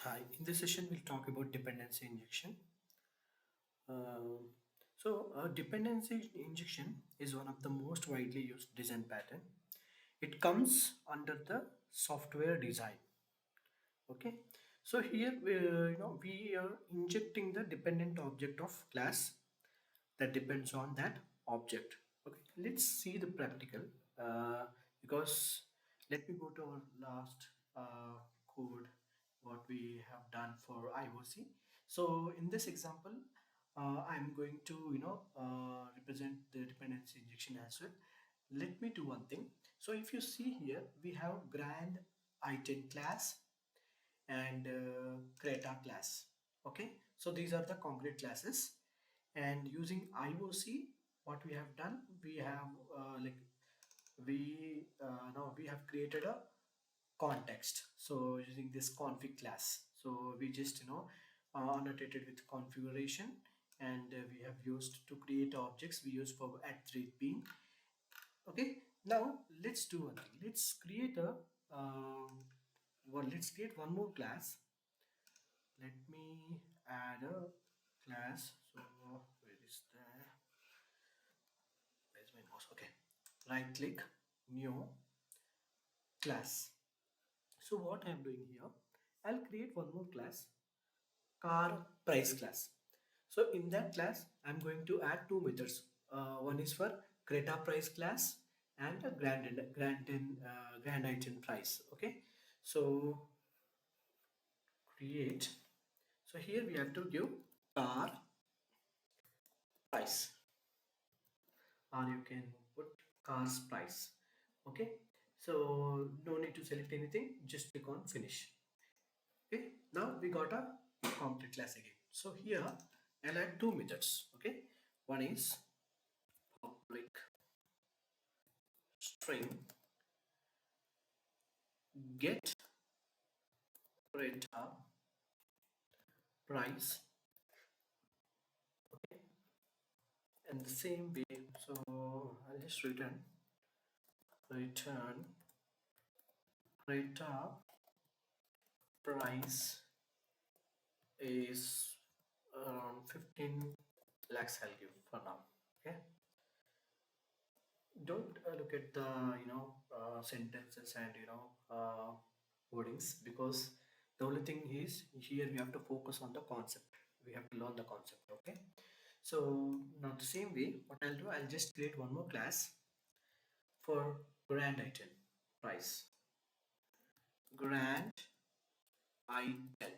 Hi, in this session we'll talk about dependency injection. Dependency injection is one of the most widely used design pattern. It comes under the software design. Okay, so here we are injecting the dependent object of class that depends on that object. Okay, let's see the practical because let me go to our last code what we have done for IOC. So in this example I'm going to represent the dependency injection as well. Let me do one thing. So if you see here we have grand item class and Creta class. Okay, so these are the concrete classes, and using IOC, what we have done, we have now we have created a context. So using this config class, so we just annotated with configuration, and we have used to create objects. We use for @3 ping. Okay, now let's do one thing. Let's create a let's create one more class. Let me add a class. So where is the where's my mouse? Okay, right click, new class. So what I'm doing here, I'll create one more class, car price class. So in that class I'm going to add two methods. One is for Creta price class and a grand item price. Okay, so create. So here we have to give car price, or you can put car's price. Okay, so no need to select anything, just click on finish. Okay, now we got a complete class again. So here I'll add two methods. Okay, one is public string get rate price. Okay, and the same way, so I'll just return rate price is around 15 lakhs. I'll give for now. Okay, don't look at the sentences and wordings, because the only thing is here we have to focus on the concept. We have to learn the concept. Okay, so now the same way what I'll do, I'll just create one more class for grand item price, grand item.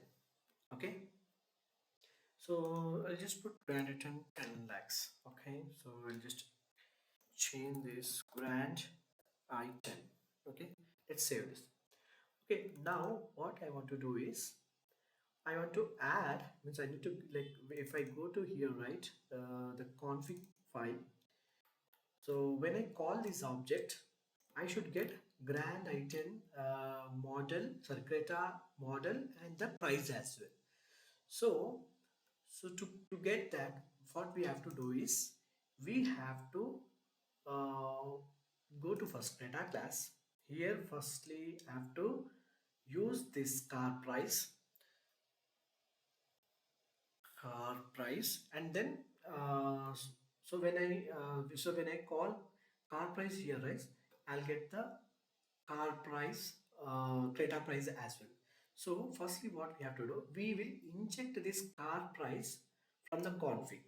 Okay, so I'll just put grand item 10 lakhs. Okay, so I'll just change this grand item. Okay, let's save this. Okay, now what I want to do is I want to add, means I need to, like, if I go to here, right, the config file. So when I call this object, I should get grand item model, sorry, Creta model and the price as well. So, to get that, what we have to do is we have to uh, go to first Creta class. Here, firstly, I have to use this car price, and then so when I call car price here, right, I'll get the car price, Creta price as well. So firstly what we have to do, we will inject this car price from the config.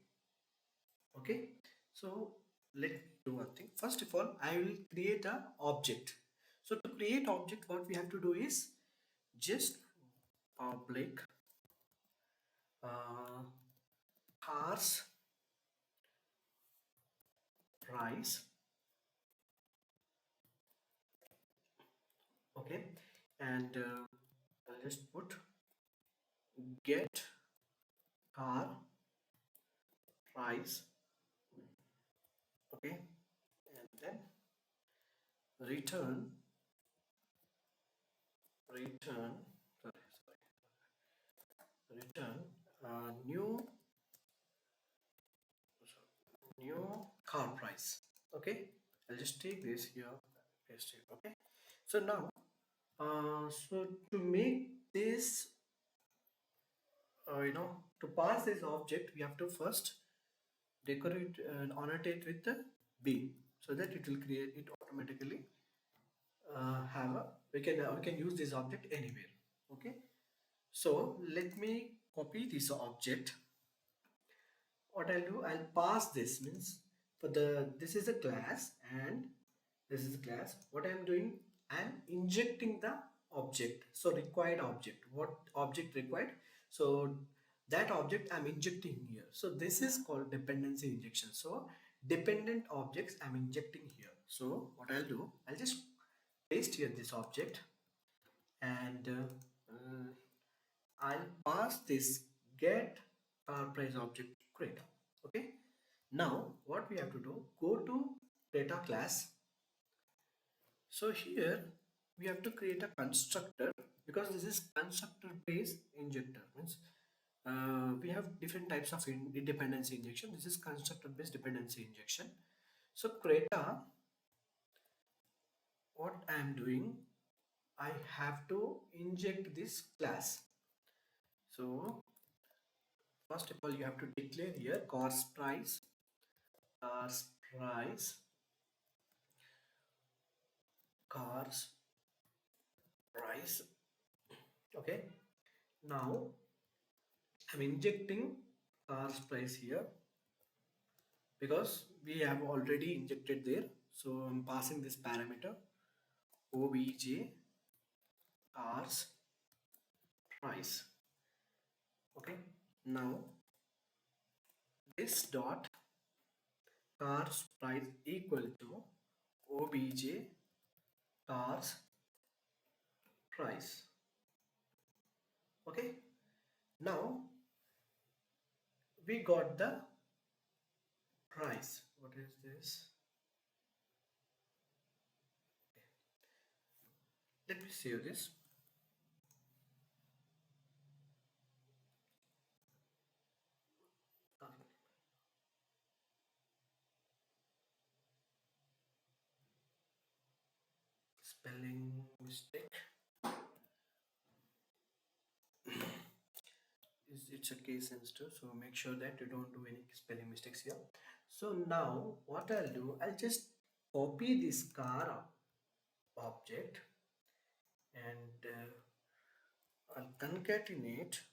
Okay, so let's do one thing. First of all, I will create a object. So to create object, what we have to do is just public uh, cars price. Okay, and I'll just put get car price. Okay, and then return return return new car price. Okay, I'll just take this here, paste it. Okay, so now so to make this to pass this object, we have to first decorate and annotate with the B, so that it will create it automatically. Have a we can use this object anywhere. Okay, so let me copy this object. What I'll do, I'll pass this, means for the this is a class and this is a class. What I'm doing, I'm injecting the object. So required object, what object required, so that object I'm injecting here. So this is called dependency injection. So dependent objects I'm injecting here. So what I'll do, I'll just paste here this object, and I'll pass this get car price object to Creta. Okay. Now what we have to do, go to data class. So here we have to create a constructor, because this is constructor based injector, means we have different types of dependency injection. This is constructor based dependency injection. So Creta, what I am doing, I have to inject this class. So first of all, you have to declare here cars price, cars price. Okay. Now I'm injecting cars price here because we have already injected there. So I'm passing this parameter obj cars price. Okay. Now this dot cars price equal to obj cars price. Okay. Now we got the price. What is this? Let me save this. Spelling mistake. It's a case sensitive, so make sure that you don't do any spelling mistakes here. So now what I'll do, I'll just copy this car object, and I'll concatenate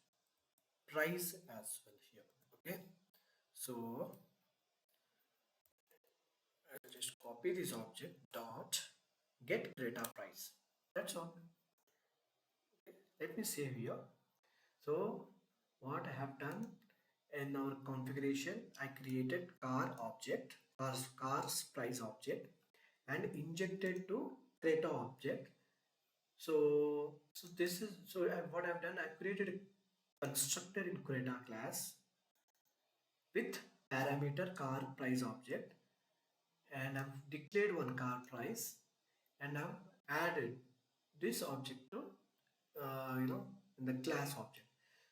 price as well here. Okay, so I'll just copy this object dot get data price. That's all. Let me save here. So what I have done, in our configuration, I created car object, cars price object, and injected to Creta object. So this is, what I've done, I've created a constructor in Creta class with parameter car price object, and I've declared one car price, and I've added this object to in the class object.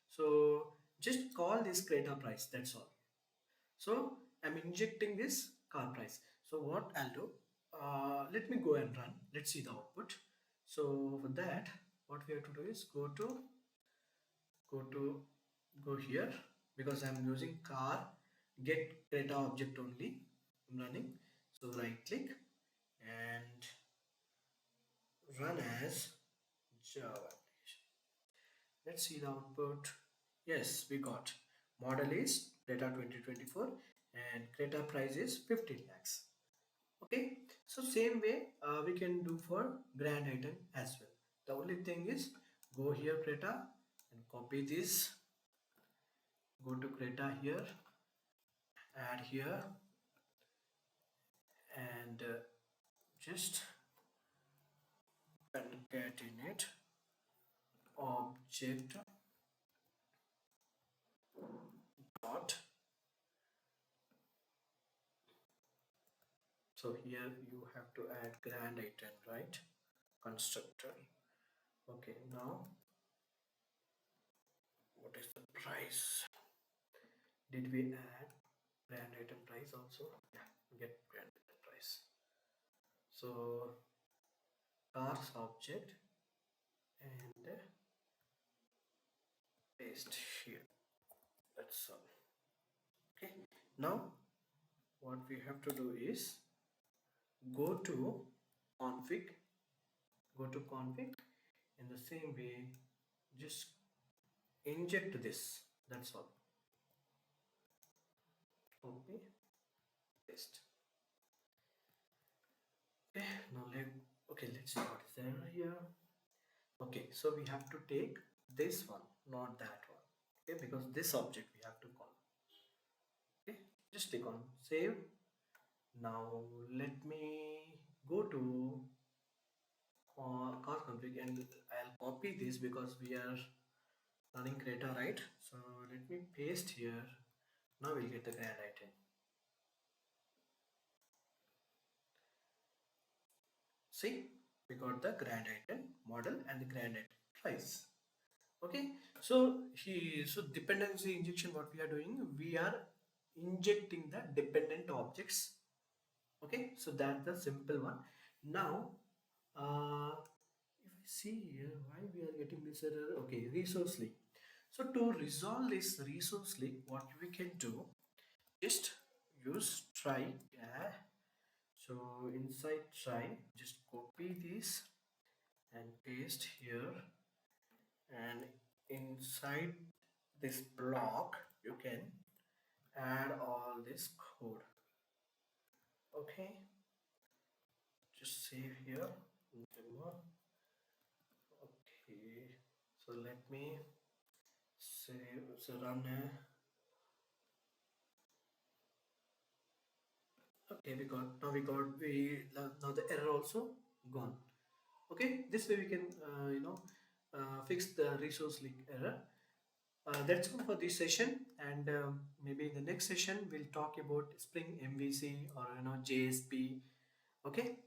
So just call this Creta price, that's all. So I'm injecting this car price. So what I'll do, let me go and run. Let's see the output. So for that, what we have to do is go to go here, because I'm using car get data object only. I'm running. So right click and run as Java. Let's see the output. Yes, we got model is data 2024 and Creta price is 15 lakhs. Okay, so same way we can do for grand item as well. The only thing is, go here Creta and copy this, go to Creta here, add here, and just concatenate object dot. So here you have to add grand item, right? Constructor. Okay, now what is the price? Did we add grand item price also? Yeah, get grand item price. So cars object and paste here. That's all. Okay. Now what we have to do is go to config, go to config. In the same way, just inject this. That's all. Copy, paste. Okay. Now let's see what is there here. Okay, so we have to take this one, not that one. Okay, because this object we have to call. Okay, just click on save. Now let me go to car config and I'll copy this because we are running Creta, right? So let me paste here. Now we'll get the grand item. See, we got the grand item model and the grand item price. Okay, so dependency injection, what we are doing, we are injecting the dependent objects. Okay, so that's the simple one. Now if I see here why we are getting this error. Okay, resource leak. So to resolve this resource leak, what we can do, just use try. Yeah, so inside try, just copy this and paste here, and inside this block you can add all this code. Okay, just save here. Okay, so let me save, so run okay, now the error also gone. Okay, this way we can fix the resource leak error. That's all for this session, and maybe in the next session we'll talk about Spring MVC or JSP. Okay.